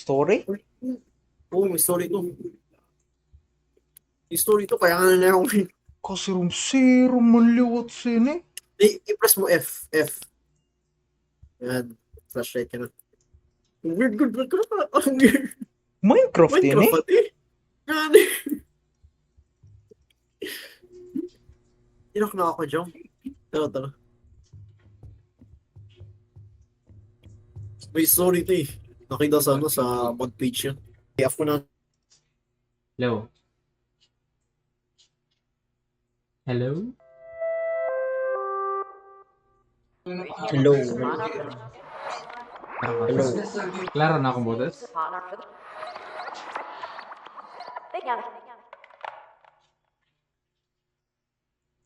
story? Oo, may story to. Yung story to, kaya nga na akong... Kasirum-sirum manliwat sini. I-press mo F. F. Yan. Flashlight ka na. Weird, good. Ang weird. Minecraft yun Minecraft pati. Yan. Inak na ako, Jom. Tara. May story to eh. Nakita sa sa mod page yan. F ko na. Hello? Hello? Hello. Hello? Klaro na akong butas?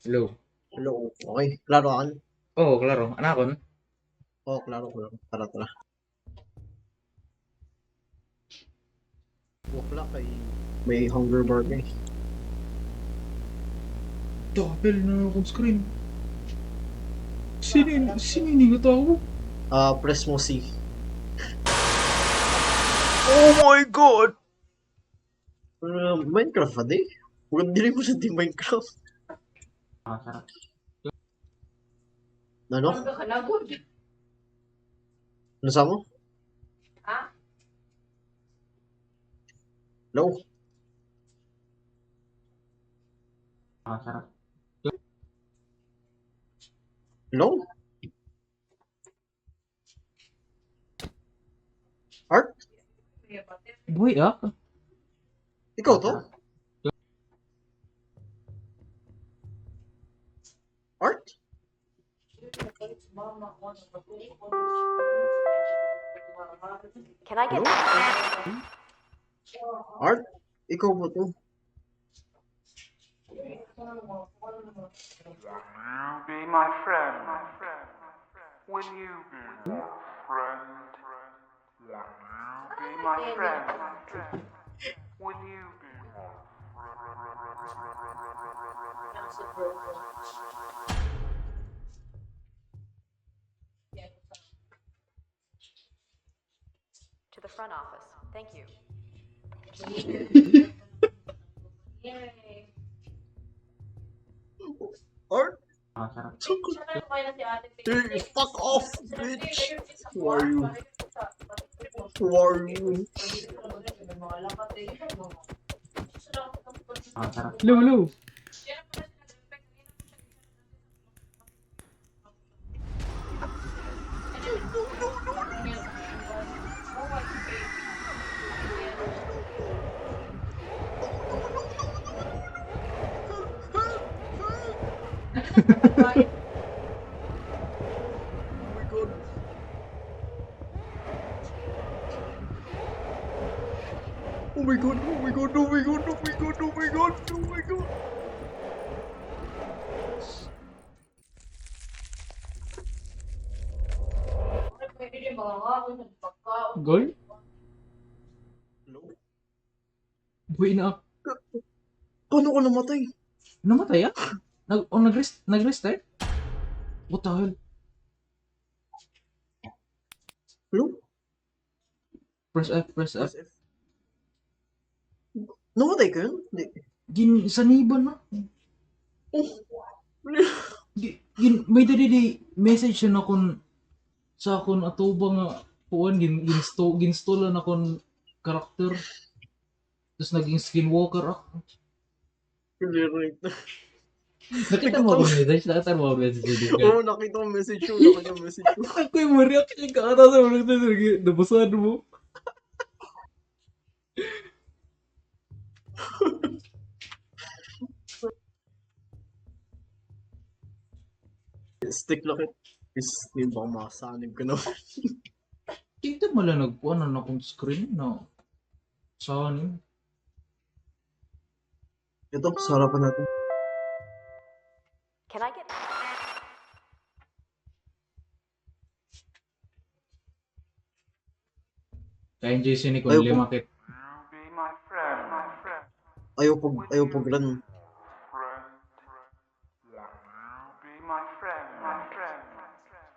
Hello? Hello. Okay. Klaro ka? Oo, klaro. Anakon? Oo, klaro. Tara. Wala kay... May hunger bar ka eh. Double na akong screen. Sino nga tao? Press mo C. Oh my God! Minecraft pa di? Huwag dili ko sa di Minecraft. Sarap. Ano? Ano sa mo? Hello? Sarap. Hello? Art? Boy, Ikaw to? Art? Can I get Art? Ikaw ba to? Be my friend. Will you be my friend? Be my friend. Will you be my to the front office? Thank you. Art? Sarap. Dude, fuck off, bitch! Who are you? Who are you? Sarap. Hello? Oh my god! Goy? Hello? Boy na. Paano ko namatay? Namatay nag-restart? What the hell? Hello? Press F. Press F. Namatay ka yun? Hindi. Saniban na. Oh. May dali message na akong sa akong atuba nga kuan ginstolan akong karakter. Tapos naging skinwalker ako. Right. Nakita mo akong message? Nakita mo akong message? Oo, nakita ko message yun. Ako yung ma-react yung kata sa mga nagtatag. Nabasahan mo. Stick lang it. Is, hindi ba makasanib ka naman? Tingnan mo lang nagkuhan na akong screen na saan. Ito, sa harapan natin. Can I get Kaya Jason ni Ayaw Kun po. limakit. Be my friend. Ayaw pag Friend. Be my friend.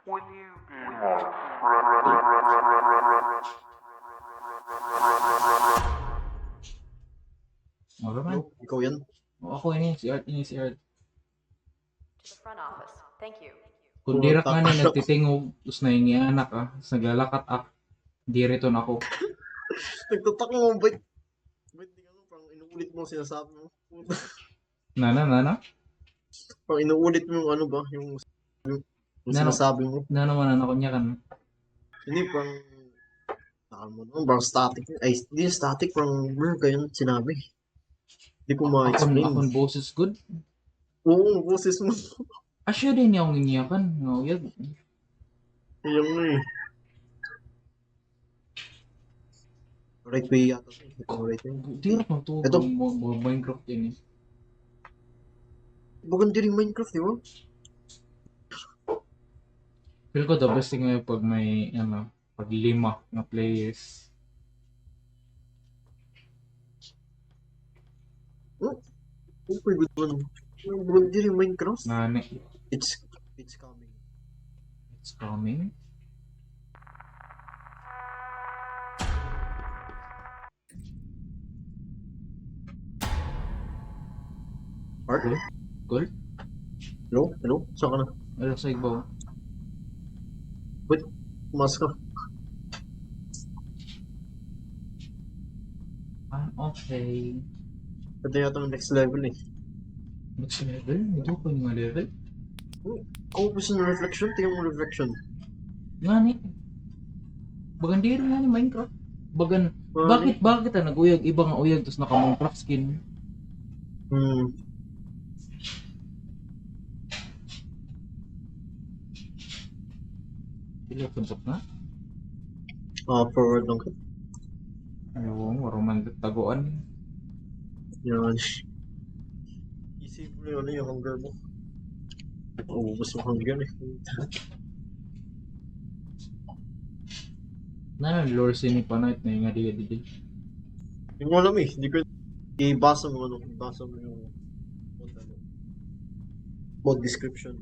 Will you be my friend? Ako ini si Art. The front office. Thank you. Kung dirak nga ni nagtitingog, tapos nahingi anak tapos naglalakat diriton ako. Nagtatak mo, ba't di ano, parang inuulit mo ang sinasabi mo. Nana? Parang inuulit mo yung ano ba, yung sinasabi mo. Naman ako niya kan. Hindi, parang, mo naman, parang static. Ay, hindi static, parang, ganyan sinabi. Hindi ko ma-explain. Akong boses good. Oo, boses mo. Asya din niya akong iniyakan. Ngawiyag. Yung nga eh. Right way yata. Right way. Dirak mo to. Ito. Minecraft yan eh. Maganda rin Minecraft, di ba? Feel ko the best thing ngayon pag may, pag 5 na players. Oh, pretty good one. Maganda rin Minecraft. Ngani. It's coming. It's coming. Art? Cool. Hello? Hello? Saan ka na? Ano sa igbaw? Wait, pumas ka. Okay. Ito yata ng next level eh. Next level? Ito pa yung mga level? Ako gusto ng reflection, tingnan mo reflection. Ngani. Bagandiro nga ni Minecraft. Bagan, Ngani. bakit nag-uyag? Iba nga uyag, tapos naka-Minecraft skin. Pila puntok na? Forward lang ka. Ayaw, maruman taguan. Yan. Isip mo yung yung hunger mo. Ubus yung hunger eh. Lore sini pa night na yung adi-adi. Hindi mo alam eh. Hindi ko ibasa mo yung mod description.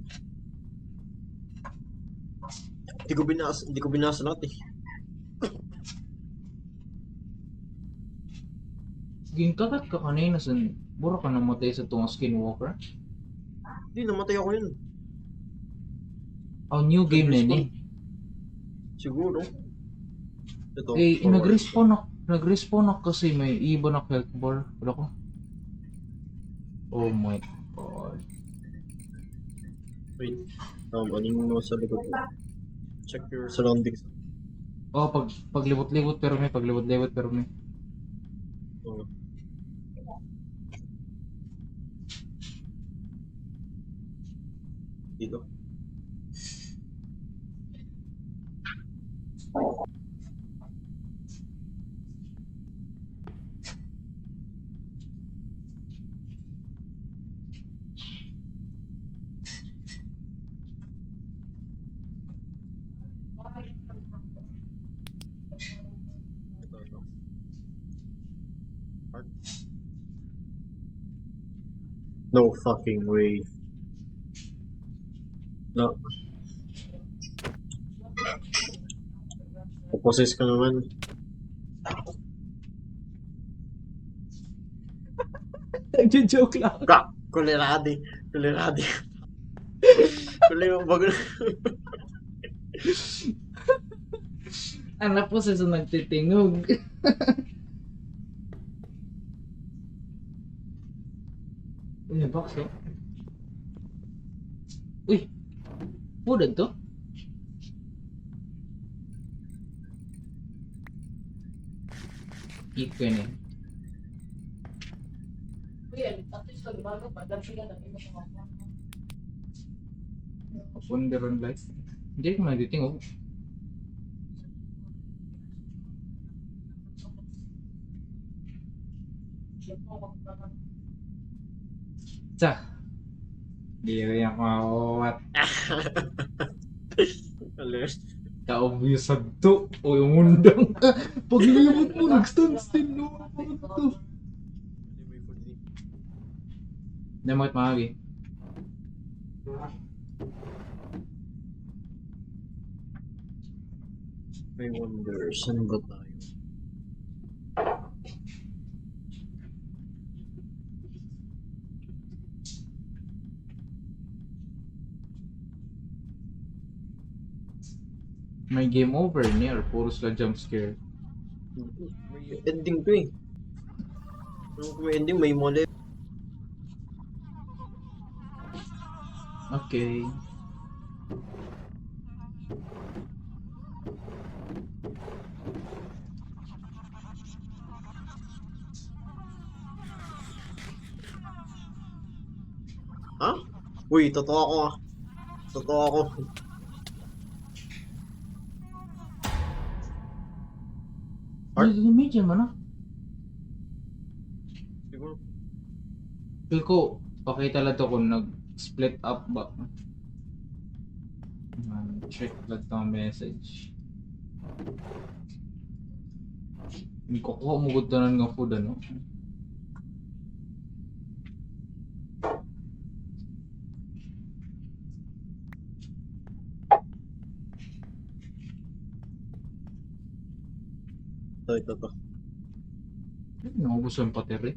Hindi ko binasa lahat eh. Ginkakat ka kanina sa bura ka namatay sa tunga skinwalker. Hindi, namatay ako yun. Oh, new game na yun. Siguro. Ito. Eh, nag-respawn ako kasi may iba na health bar. Wala ko. Oh my god. Wait. Ano yung nasa likod ko? Check your surroundings. Oh, paglibot-libot pero may Oh. Dito. No fucking way. No. Puposes ka naman. Nag-joke lang. Kuleradi. Kuleradi bago. Anak po sa nagtitingog. Uy, box oh. Uy! Pudag to? Eat ko yun eh. Wonder on life. Hindi ko nagtitingog. Tsa! Di rin ako makawat. Alert. Ka-obvious to. O yung undang. Paglimot mo, nag-stand still. No? Ano to? Hindi mo mahagi. I wonder, saan ba tayo? May game over near. Puro sila jump scare. May ending to eh. Kung may ending, may mali. Okay. Ha? Uy, totoo ako ah. Totoo ako. Art? Medyo man ah. Siguro. Feel ko, pakita lang to kung nag-split up ba. Check lang to ang message. Hindi ko kuha mo gutanan nga food ano. Ito. Naubos ang pateri.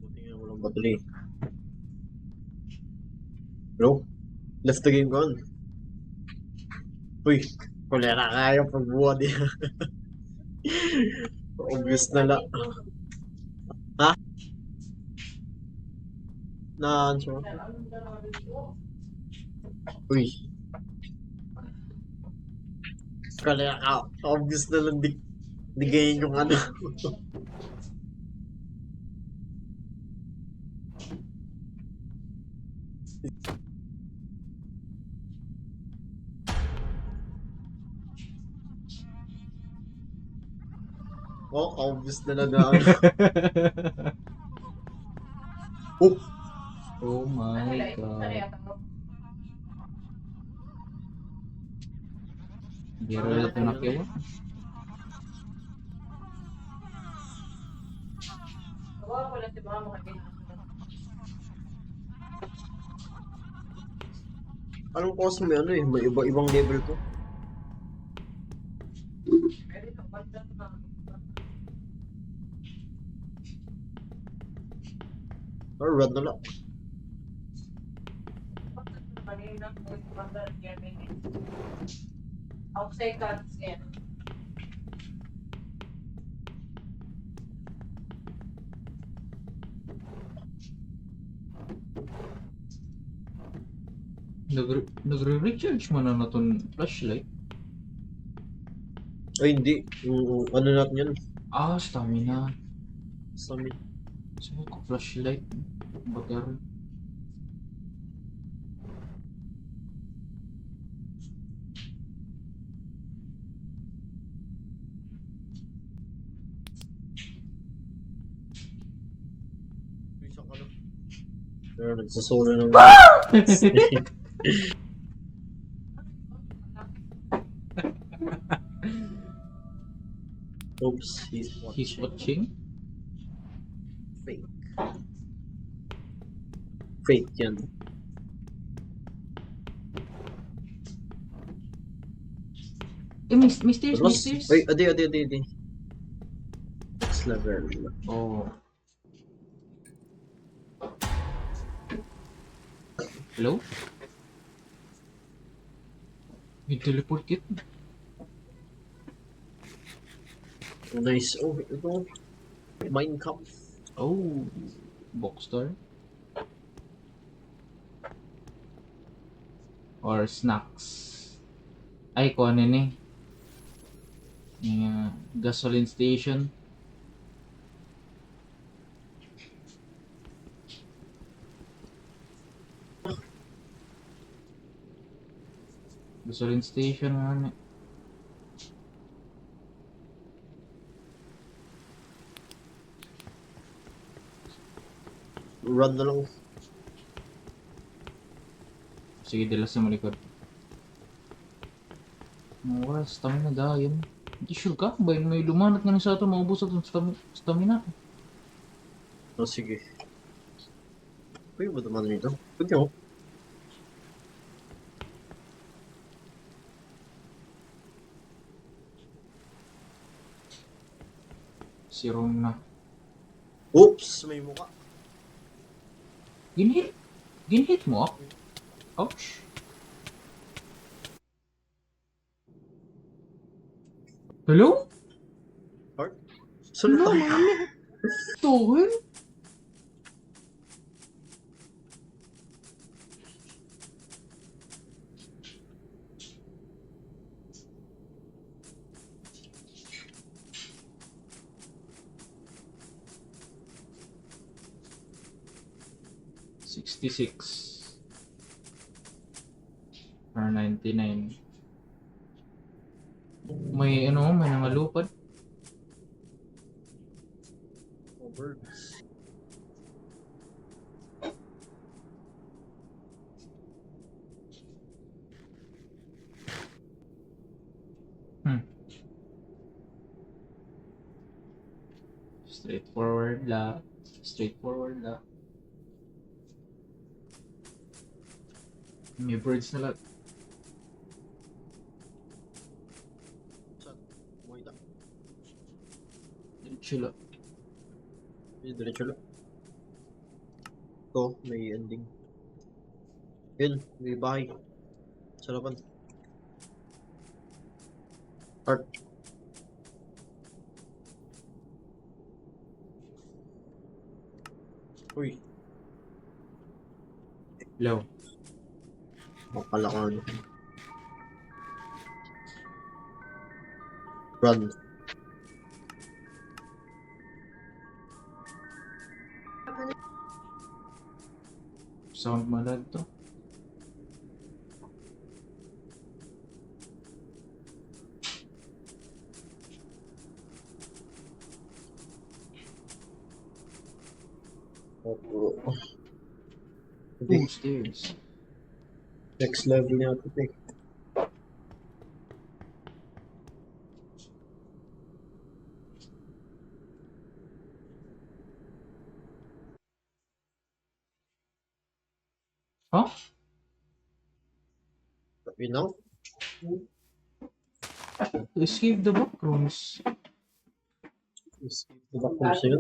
Buti nga walang battery. Bro, left the game gone. Uy, kulera kaya pagbuhat niya. Obvious na lang. Ha? Na-answer. Uy. Kulera ka. Obvious na lang di ganyan yung ano. Oh, obvious na lang na ano. Oh, Oh my god. Gira ito na kayo. anong cost may ano eh, may iba-ibang level to. Or red na lang. Outside cuts yan. Nagre-recharge man na naton flashlight. Ay hindi, yung ano natin yan. Ah, stamina. Sa amin. Sabi ko flashlight. Battery. Isang ano. Pero nagsasolo ng... Oops, he's watching. He's watching. Fake. Fake yan. Eh, may stairs, may stairs. Ay, adi. Next level. Oh. Hello? May teleport kit. Nice. Oh, ito. Minecraft. Oh. Boxstar. Or snacks. Ay, kung ano ni. Yung gasoline station. Gasoline station ano. Run na lang. Sige, dala sa malikod. Oras, stamina dayon. Hindi sure ka? Ba may lumanat nga na sa ato, maubos atong stamina. Oh, sige. Uy, ba naman nito? Pwede mo. Si Ron na. Oops! May mukha. Ginhit mo ako? Ouch. Hello? Saan na tayo? Tuhol? $66 or $99. May ano, may nangalupad. Over. Straightforward la. Straightforward la. May birds na lang. Saan? Umuwi na. Chill lang. Diretso lang. Ito, may ending. Yun, may bahay. Sarapan. Art. Uy, Hello. makala ko ano. Run. Sound malag to. Oh. Hindi, Stairs. next level niya ito eh. Huh? You know? Escape the backrooms. Is, diba kung sa'yo?